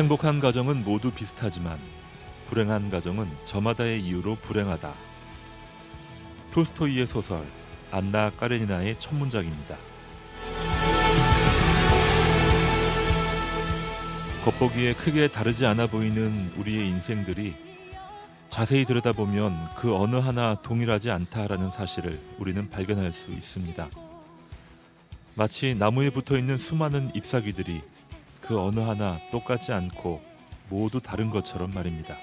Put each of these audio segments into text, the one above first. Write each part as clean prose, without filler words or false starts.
행복한 가정은 모두 비슷하지만 불행한 가정은 저마다의 이유로 불행하다. 톨스토이의 소설 안나 까레니나의 첫 문장입니다. 겉보기에 크게 다르지 않아 보이는 우리의 인생들이 자세히 들여다보면 그 어느 하나 동일하지 않다라는 사실을 우리는 발견할 수 있습니다. 마치 나무에 붙어있는 수많은 잎사귀들이 그 어느 하나 똑같지 않고 모두 다른 것처럼 말입니다.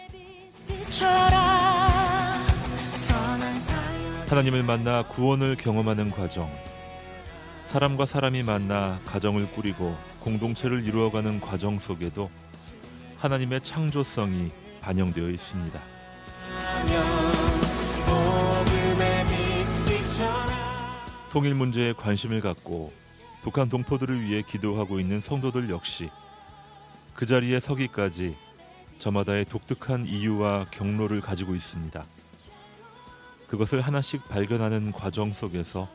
하나님을 만나 구원을 경험하는 과정, 사람과 사람이 만나 가정을 꾸리고 공동체를 이루어가는 과정 속에도 하나님의 창조성이 반영되어 있습니다. 통일 문제에 관심을 갖고 북한 동포들을 위해 기도하고 있는 성도들 역시 그 자리에 서기까지 저마다의 독특한 이유와 경로를 가지고 있습니다. 그것을 하나씩 발견하는 과정 속에서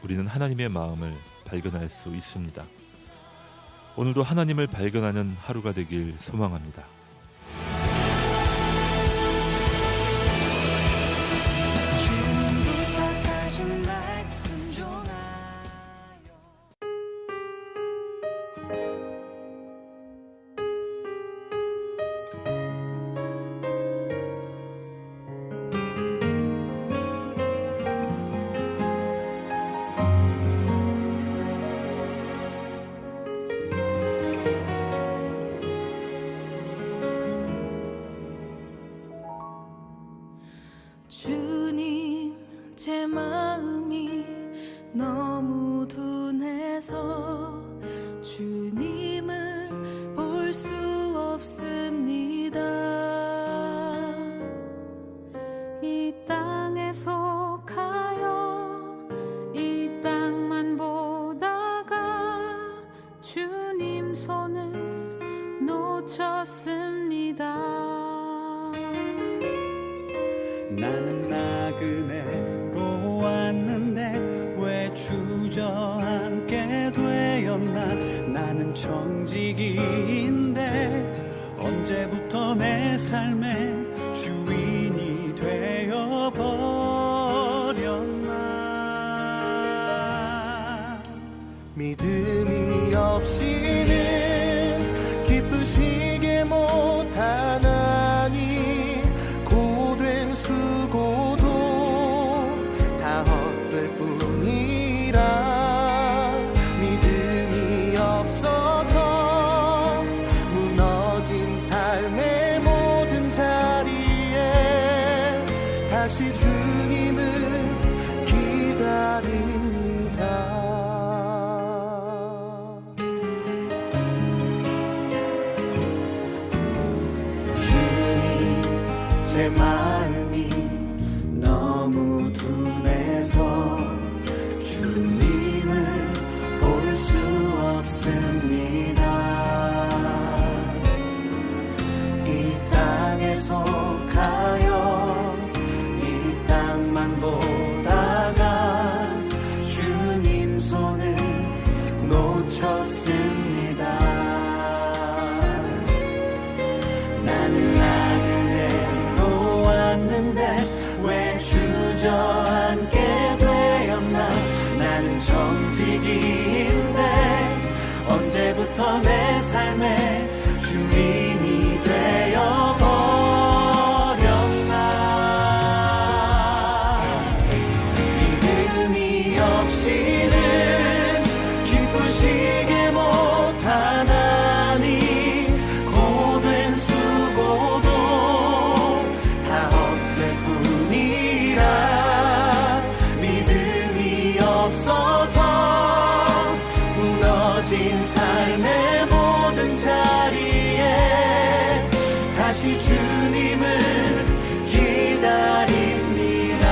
우리는 하나님의 마음을 발견할 수 있습니다. 오늘도 하나님을 발견하는 하루가 되길 소망합니다. 주님, 제 마음이 너무 둔해서 주님을 볼 수 없습니다. 이 땅에 속하여 이 땅만 보다가 주님 손을 놓쳤습니다. 나는 나그네로 왔는데 왜 주저앉게 되었나. 나는 청지기인데 언제부터 내 삶의 주인이 되어버렸나. 믿음이 없이는 기쁘시게 못하나니 고된 수고도 다 헛될 뿐이라. 믿음이 없어서 무너진 삶의 모든 자리에 다시 주님을 기다립니다. 제 마음이 너무 둔해서 주님을 볼 수 없습니다. 이 땅에 속하여 이 땅만 보다가 주님 손을 놓쳤습니다. 나는 나그네로 왔는데 왜 주저앉게 되었나. 나는 정직인데 언제부터 내 삶의 주인이 되어버렸나. 믿음이 없이는 기쁘시게 못하나니 고된 수고도 다 헛될 뿐이라. 믿음이 없어서 무너진 삶의 모든 자리에 다시 주님을 기다립니다.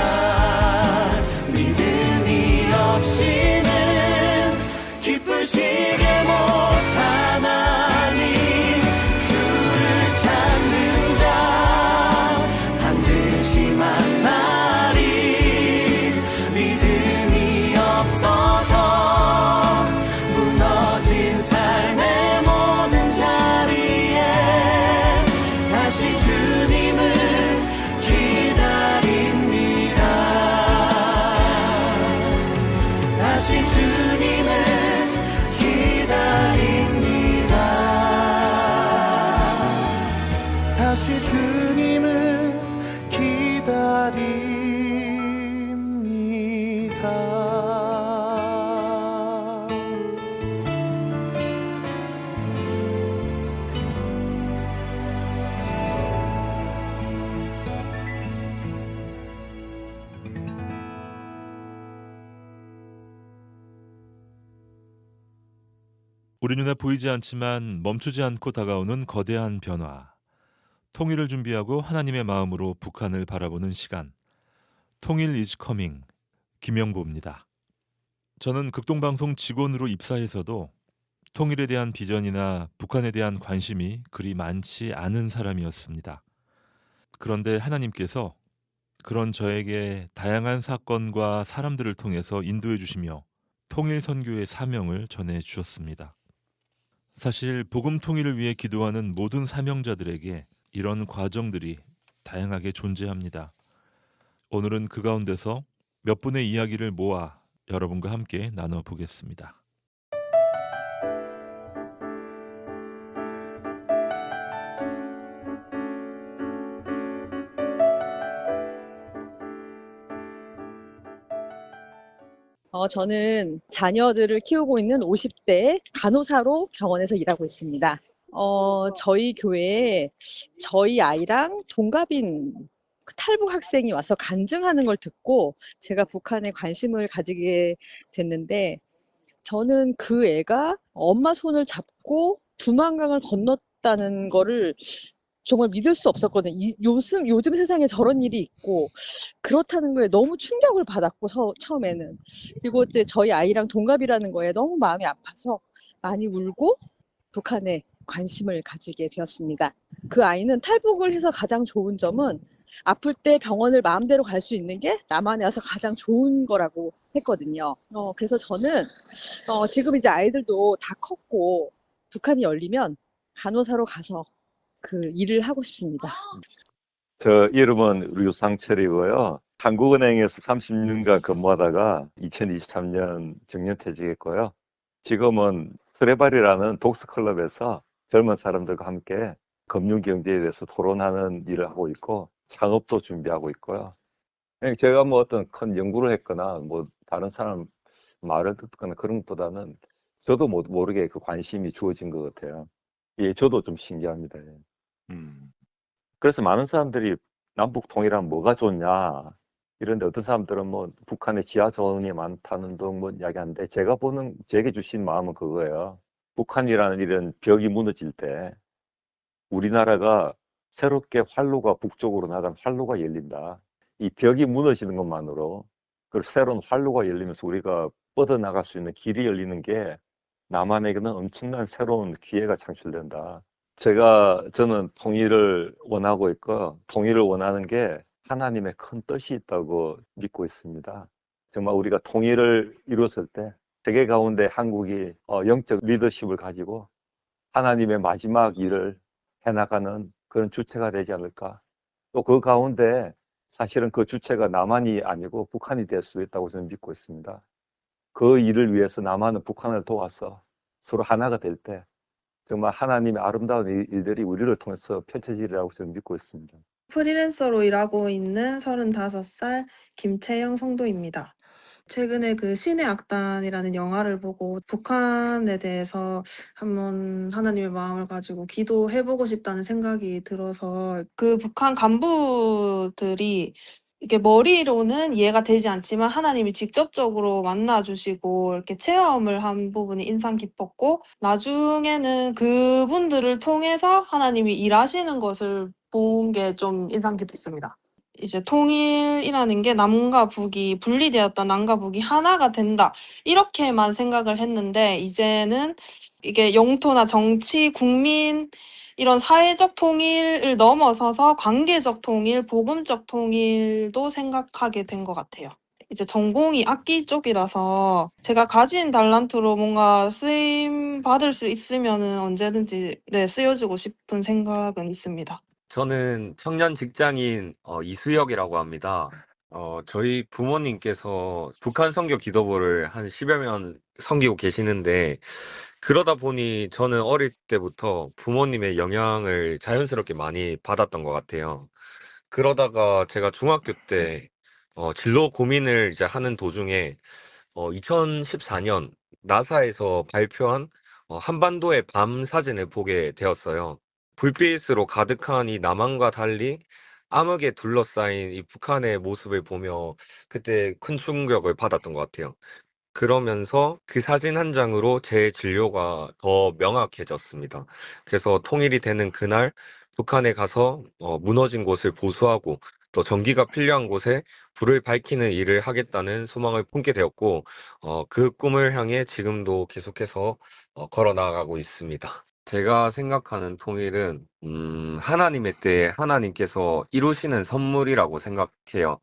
믿음이 없이는 기쁘시게 못하나니 주를 찾는 자 반드시 만나리. 믿음이 없어서 무너진 삶의 모든 자리에 주님을 기다립니다. 우리 눈에 보이지 않지만 멈추지 않고 다가오는 거대한 변화. 통일을 준비하고 하나님의 마음으로 북한을 바라보는 시간. 통일 is coming. 김영보입니다. 저는 극동방송 직원으로 입사해서도 통일에 대한 비전이나 북한에 대한 관심이 그리 많지 않은 사람이었습니다. 그런데 하나님께서 그런 저에게 다양한 사건과 사람들을 통해서 인도해 주시며 통일 선교의 사명을 전해 주셨습니다. 사실 복음 통일을 위해 기도하는 모든 사명자들에게 이런 과정들이 다양하게 존재합니다. 오늘은 그 가운데서 몇 분의 이야기를 모아 여러분과 함께 나눠보겠습니다. 저는 자녀들을 키우고 있는 50대 간호사로 병원에서 일하고 있습니다. 저희 교회에 저희 아이랑 동갑인 탈북 학생이 와서 간증하는 걸 듣고 제가 북한에 관심을 가지게 됐는데, 저는 그 애가 엄마 손을 잡고 두만강을 건넜다는 거를 정말 믿을 수 없었거든요. 요즘 세상에 저런 일이 있고 그렇다는 거에 너무 충격을 받았고, 처음에는. 그리고 이제 저희 아이랑 동갑이라는 거에 너무 마음이 아파서 많이 울고 북한에 관심을 가지게 되었습니다. 그 아이는 탈북을 해서 가장 좋은 점은 아플 때 병원을 마음대로 갈 수 있는 게 남한에 와서 가장 좋은 거라고 했거든요. 그래서 저는 지금 이제 아이들도 다 컸고 북한이 열리면 간호사로 가서 그 일을 하고 싶습니다. 저 이름은 류상철이고요. 한국은행에서 30년간 근무하다가 2023년 정년퇴직했고요. 지금은 트레발이라는 독서클럽에서 젊은 사람들과 함께 금융경제에 대해서 토론하는 일을 하고 있고, 창업도 준비하고 있고요. 제가 뭐 어떤 큰 연구를 했거나 뭐 다른 사람 말을 듣거나 그런 것보다는 저도 모르게 그 관심이 주어진 것 같아요. 예, 저도 좀 신기합니다. 예. 그래서 많은 사람들이 남북 통일하면 뭐가 좋냐 이런데, 어떤 사람들은 뭐 북한에 지하자원이 많다는 등 뭐 이야기하는데, 제게 주신 마음은 그거예요. 북한이라는 이런 벽이 무너질 때 우리나라가 새롭게 활로가 북쪽으로 나간 활로가 열린다. 이 벽이 무너지는 것만으로, 그 새로운 활로가 열리면서 우리가 뻗어나갈 수 있는 길이 열리는 게 남한에게는 엄청난 새로운 기회가 창출된다. 저는 통일을 원하고 있고, 통일을 원하는 게 하나님의 큰 뜻이 있다고 믿고 있습니다. 정말 우리가 통일을 이뤘을 때 세계 가운데 한국이 영적 리더십을 가지고 하나님의 마지막 일을 해나가는 그런 주체가 되지 않을까. 또 그 가운데 사실은 그 주체가 남한이 아니고 북한이 될 수 있다고 저는 믿고 있습니다. 그 일을 위해서 남한은 북한을 도와서 서로 하나가 될 때 정말 하나님의 아름다운 일들이 우리를 통해서 펼쳐지리라고 저는 믿고 있습니다. 프리랜서로 일하고 있는 35살 김채영 성도입니다. 최근에 그 신의 악단이라는 영화를 보고 북한에 대해서 한번 하나님의 마음을 가지고 기도해보고 싶다는 생각이 들어서, 그 북한 간부들이 이게 머리로는 이해가 되지 않지만 하나님이 직접적으로 만나주시고 이렇게 체험을 한 부분이 인상 깊었고, 나중에는 그분들을 통해서 하나님이 일하시는 것을 본 게 좀 인상 깊었습니다. 이제 통일이라는 게 남과 북이 분리되었던 남과 북이 하나가 된다, 이렇게만 생각을 했는데, 이제는 이게 영토나 정치, 국민, 이런 사회적 통일을 넘어서서 관계적 통일, 복음적 통일도 생각하게 된 것 같아요. 이제 전공이 악기 쪽이라서 제가 가진 달란트로 뭔가 쓰임 받을 수 있으면은 언제든지 쓰여주고 싶은 생각은 있습니다. 저는 청년 직장인 이수혁이라고 합니다. 저희 부모님께서 북한 선교 기도부를 한 10여 년 섬기고 계시는데, 그러다 보니 저는 어릴 때부터 부모님의 영향을 자연스럽게 많이 받았던 것 같아요. 그러다가 제가 중학교 때, 진로 고민을 이제 하는 도중에, 2014년 나사에서 발표한 한반도의 밤 사진을 보게 되었어요. 불빛으로 가득한 이 남한과 달리 암흑에 둘러싸인 이 북한의 모습을 보며 그때 큰 충격을 받았던 것 같아요. 그러면서 그 사진 한 장으로 제 진로가 더 명확해졌습니다. 그래서 통일이 되는 그날 북한에 가서 무너진 곳을 보수하고 또 전기가 필요한 곳에 불을 밝히는 일을 하겠다는 소망을 품게 되었고, 그 꿈을 향해 지금도 계속해서 걸어 나가고 있습니다. 제가 생각하는 통일은 하나님의 때에 하나님께서 이루시는 선물이라고 생각해요.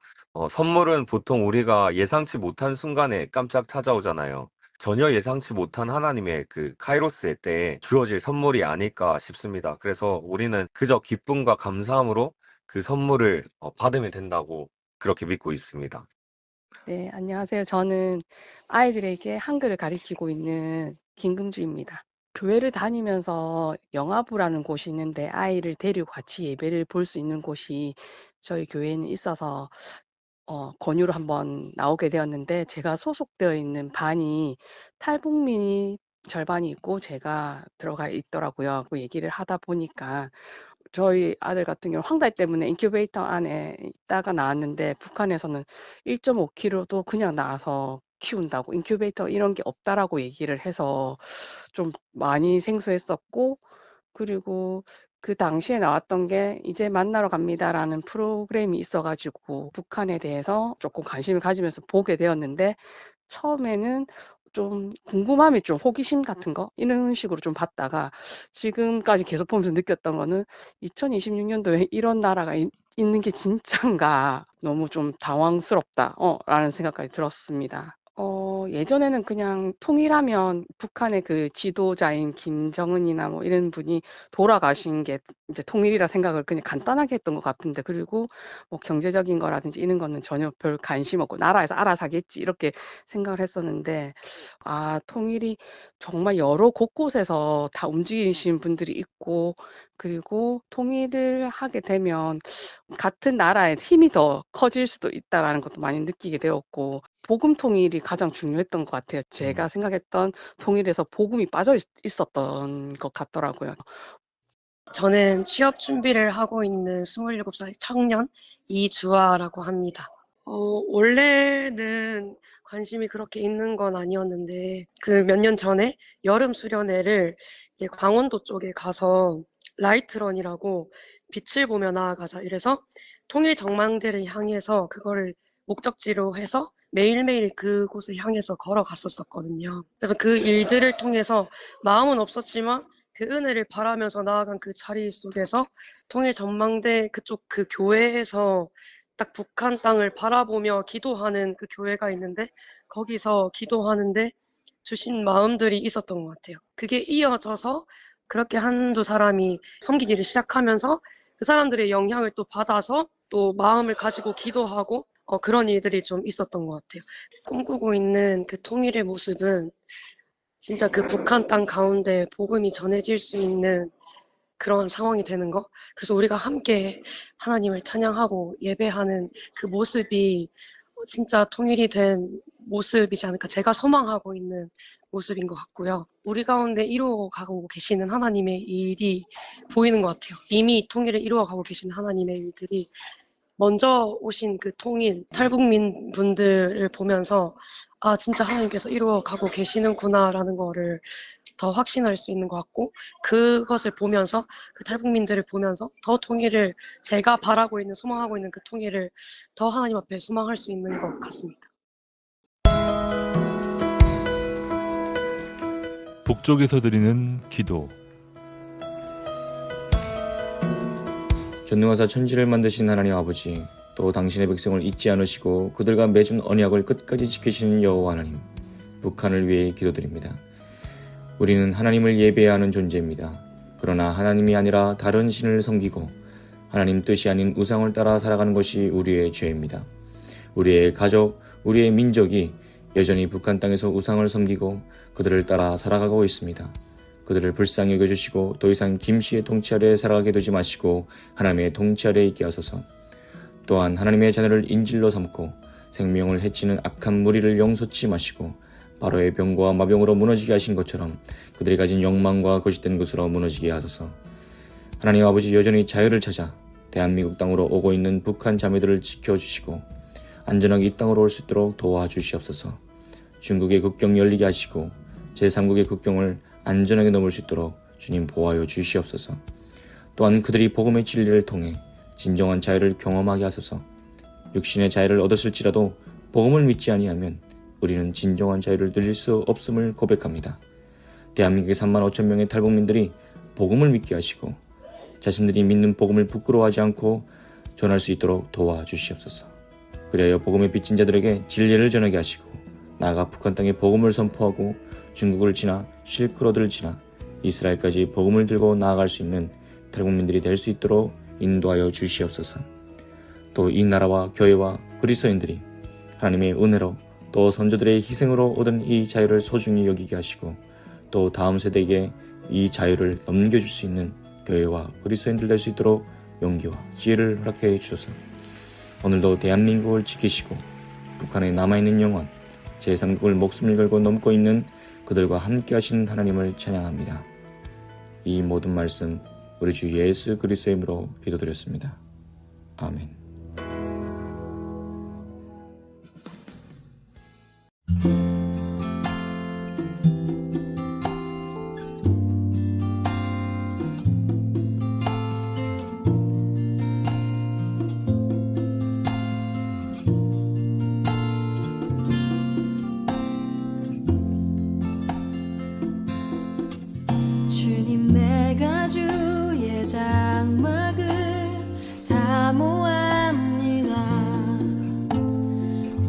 선물은 보통 우리가 예상치 못한 순간에 깜짝 찾아오잖아요. 전혀 예상치 못한 하나님의 그 카이로스의 때에 주어질 선물이 아닐까 싶습니다. 그래서 우리는 그저 기쁨과 감사함으로 그 선물을 받으면 된다고 그렇게 믿고 있습니다. 네, 안녕하세요. 저는 아이들에게 한글을 가르치고 있는 김금주입니다. 교회를 다니면서 영화부라는 곳이 있는데 아이를 데리고 같이 예배를 볼 수 있는 곳이 저희 교회에는 있어서 권유로 한번 나오게 되었는데, 제가 소속되어 있는 반이 탈북민이 절반이 있고 제가 들어가 있더라고요. 그 얘기를 하다 보니까 저희 아들 같은 경우는 황달 때문에 인큐베이터 안에 있다가 나왔는데, 북한에서는 1.5kg도 그냥 나와서 키운다고, 인큐베이터 이런 게 없다라고 얘기를 해서 좀 많이 생소했었고, 그리고 그 당시에 나왔던 게 이제 만나러 갑니다라는 프로그램이 있어가지고 북한에 대해서 조금 관심을 가지면서 보게 되었는데, 처음에는 좀 궁금함이, 좀 호기심 같은 거 이런 식으로 좀 봤다가 지금까지 계속 보면서 느꼈던 거는 2026년도에 이런 나라가 있는 게 진짠가, 너무 좀 당황스럽다 라는 생각까지 들었습니다. 예전에는 그냥 통일하면 북한의 그 지도자인 김정은이나 뭐 이런 분이 돌아가신 게 이제 통일이라 생각을 그냥 간단하게 했던 것 같은데, 그리고 뭐 경제적인 거라든지 이런 거는 전혀 별 관심 없고 나라에서 알아서 하겠지 이렇게 생각을 했었는데, 통일이 정말 여러 곳곳에서 다 움직이신 분들이 있고, 그리고 통일을 하게 되면 같은 나라의 힘이 더 커질 수도 있다라는 것도 많이 느끼게 되었고, 복음 통일이 가장 중요했던 것 같아요. 제가 생각했던 통일에서 복음이 빠져 있었던 것 같더라고요. 저는 취업 준비를 하고 있는 27살 청년 이주아라고 합니다. 원래는 관심이 그렇게 있는 건 아니었는데, 그 몇 년 전에 여름 수련회를 이제 강원도 쪽에 가서 라이트런이라고 빛을 보며 나아가자 이래서 통일 전망대를 향해서 그거를 목적지로 해서 매일매일 그곳을 향해서 걸어갔었거든요. 그래서 그 일들을 통해서 마음은 없었지만 그 은혜를 바라면서 나아간 그 자리 속에서 통일 전망대 그쪽 그 교회에서 딱 북한 땅을 바라보며 기도하는 그 교회가 있는데, 거기서 기도하는데 주신 마음들이 있었던 것 같아요. 그게 이어져서 그렇게 한두 사람이 섬기기를 시작하면서 그 사람들의 영향을 또 받아서 또 마음을 가지고 기도하고 그런 일들이 좀 있었던 것 같아요. 꿈꾸고 있는 그 통일의 모습은 진짜 그 북한 땅 가운데 복음이 전해질 수 있는 그런 상황이 되는 거. 그래서 우리가 함께 하나님을 찬양하고 예배하는 그 모습이 진짜 통일이 된 모습이지 않을까, 제가 소망하고 있는 모습인 것 같고요. 우리 가운데 이루어가고 계시는 하나님의 일이 보이는 것 같아요. 이미 통일을 이루어가고 계신 하나님의 일들이, 먼저 오신 그 통일, 탈북민 분들을 보면서 진짜 하나님께서 이루어가고 계시는구나라는 거를 더 확신할 수 있는 것 같고, 그것을 보면서, 그 탈북민들을 보면서 더 통일을, 제가 바라고 있는, 소망하고 있는 그 통일을 더 하나님 앞에 소망할 수 있는 것 같습니다. 북쪽에서 드리는 기도. 전능하사 천지를 만드신 하나님 아버지, 또 당신의 백성을 잊지 않으시고 그들과 맺은 언약을 끝까지 지키시는 여호와 하나님, 북한을 위해 기도드립니다. 우리는 하나님을 예배해야 하는 존재입니다. 그러나 하나님이 아니라 다른 신을 섬기고 하나님 뜻이 아닌 우상을 따라 살아가는 것이 우리의 죄입니다. 우리의 가족, 우리의 민족이 여전히 북한 땅에서 우상을 섬기고 그들을 따라 살아가고 있습니다. 그들을 불쌍히 여겨주시고 더 이상 김씨의 통치 아래 살아가게 두지 마시고 하나님의 통치 아래 있게 하소서. 또한 하나님의 자녀를 인질로 삼고 생명을 해치는 악한 무리를 용서치 마시고 바로의 병과 마병으로 무너지게 하신 것처럼 그들이 가진 욕망과 거짓된 것으로 무너지게 하소서. 하나님 아버지, 여전히 자유를 찾아 대한민국 땅으로 오고 있는 북한 자매들을 지켜주시고 안전하게 이 땅으로 올 수 있도록 도와주시옵소서. 중국의 국경 열리게 하시고 제3국의 국경을 안전하게 넘을 수 있도록 주님 보호하여 주시옵소서. 또한 그들이 복음의 진리를 통해 진정한 자유를 경험하게 하소서. 육신의 자유를 얻었을지라도 복음을 믿지 아니하면 우리는 진정한 자유를 누릴 수 없음을 고백합니다. 대한민국의 3만 5천 명의 탈북민들이 복음을 믿게 하시고 자신들이 믿는 복음을 부끄러워하지 않고 전할 수 있도록 도와주시옵소서. 그리하여 복음의 빚진 자들에게 진리를 전하게 하시고 나아가 북한 땅에 복음을 선포하고 중국을 지나 실크로드를 지나 이스라엘까지 복음을 들고 나아갈 수 있는 탈북민들이 될 수 있도록 인도하여 주시옵소서. 또 이 나라와 교회와 그리스도인들이 하나님의 은혜로 또 선조들의 희생으로 얻은 이 자유를 소중히 여기게 하시고 또 다음 세대에게 이 자유를 넘겨줄 수 있는 교회와 그리스도인들 될 수 있도록 용기와 지혜를 허락해 주셔서 오늘도 대한민국을 지키시고 북한에 남아있는 영혼 제3국을 목숨을 걸고 넘고 있는 그들과 함께 하신 하나님을 찬양합니다. 이 모든 말씀 우리 주 예수 그리스도의 이름으로 기도드렸습니다. 아멘. 주님, 내가 주의 장막을 사모합니다.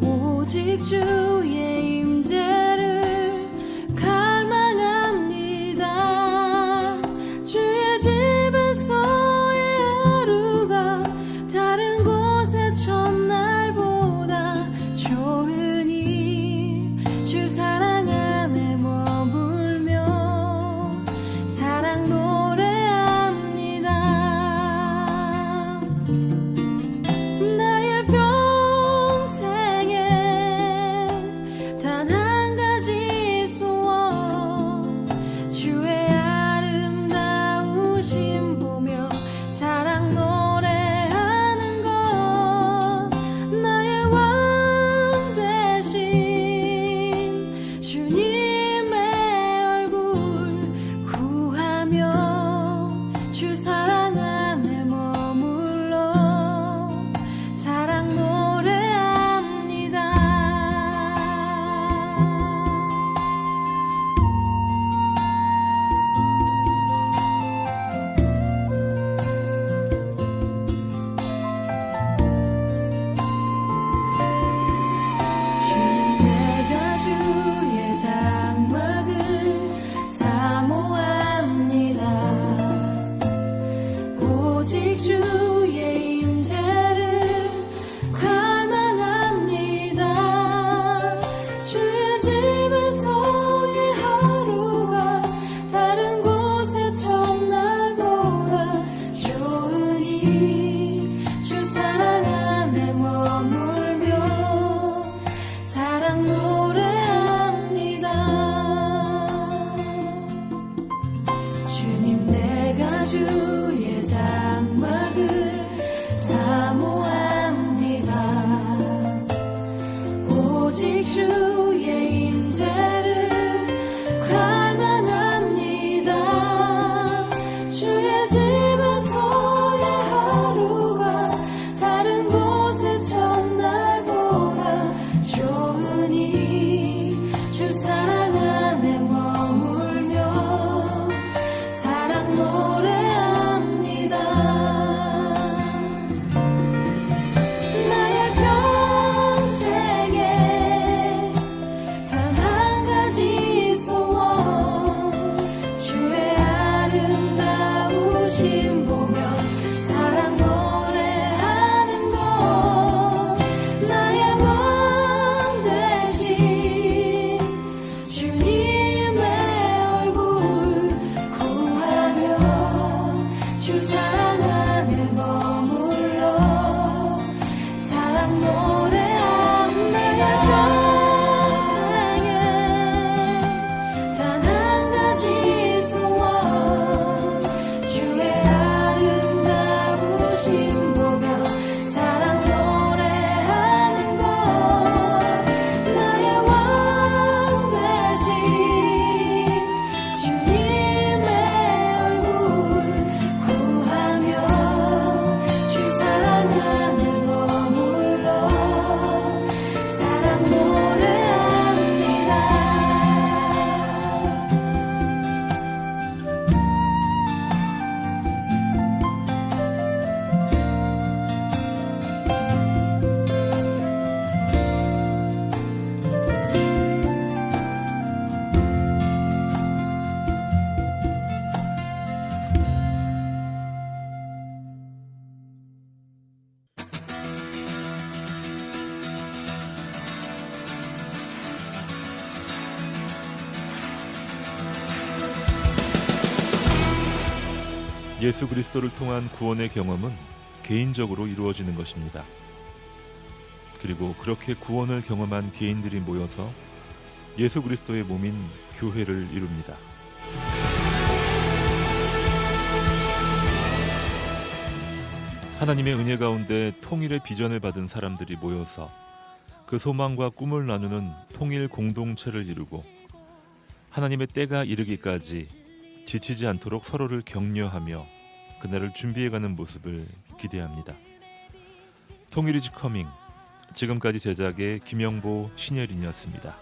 오직 주의 임재를 갈망합니다. 주의 집에서의 하루가 다른 곳의 첫날보다 좋으니 주 사랑 안에 머물며 사랑 노래합니다. 나의 평생에 예수 그리스도를 통한 구원의 경험은 개인적으로 이루어지는 것입니다. 그리고 그렇게 구원을 경험한 개인들이 모여서 예수 그리스도의 몸인 교회를 이룹니다. 하나님의 은혜 가운데 통일의 비전을 받은 사람들이 모여서 그 소망과 꿈을 나누는 통일 공동체를 이루고 하나님의 때가 이르기까지 지치지 않도록 서로를 격려하며 그날을 준비해가는 모습을 기대합니다. 통일 이즈 커밍, 지금까지 제작의 김영보, 신예린이었습니다.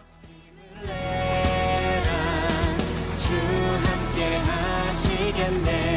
주 함께 하시겠네.